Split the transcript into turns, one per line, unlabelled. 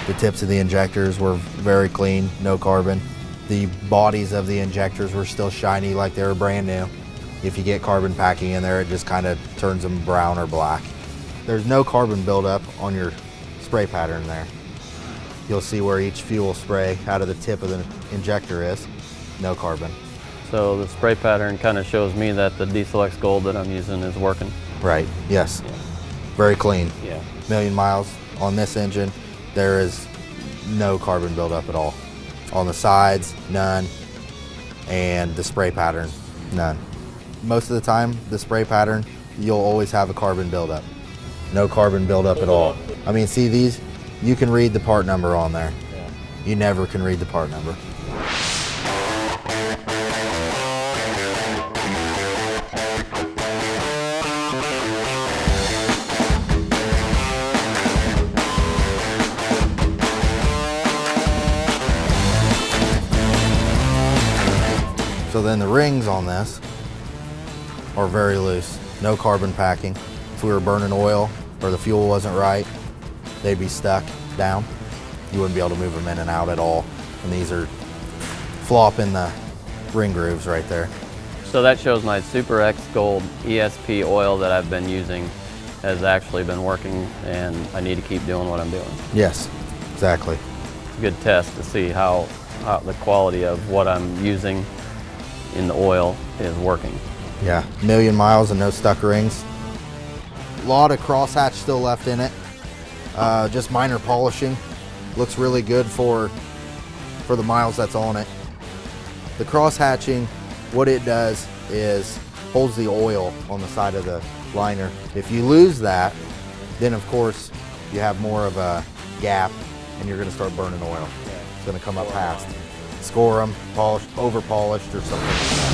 The tips of the injectors were very clean, no carbon. The bodies of the injectors were still shiny like they were brand new. If you get carbon packing in there, it just kind of turns them brown or black. There's no carbon buildup on your spray pattern there. You'll see where each fuel spray out of the tip of the injector is. No carbon.
So the spray pattern kind of shows me that the Dieselex Gold that I'm using is working.
Right, yes.
Yeah.
Very clean.
Yeah.
Million miles on this engine. There is no carbon buildup at all. On the sides, none. And the spray pattern, none. Most of the time, the spray pattern, you'll always have a carbon buildup. No carbon buildup at all. I mean, see these? You can read the part number on there.
Yeah.
You never can read the part number. So then the rings on this are very loose, no carbon packing. If we were burning oil or the fuel wasn't right, they'd be stuck down. You wouldn't be able to move them in and out at all. And these are flopping the ring grooves right there.
So that shows my Suprex Gold ESP oil that I've been using has actually been working, and I need to keep doing what I'm doing.
Yes, exactly.
It's a good test to see how the quality of what I'm using in the oil is working.
Yeah, million miles and no stuck rings. A lot of crosshatch still left in it. Just minor polishing. Looks really good for the miles that's on it. The crosshatching, what it does is holds the oil on the side of the liner. If you lose that, then of course you have more of a gap and you're gonna start burning oil. It's gonna come up past. Score them, polished, over polished or something.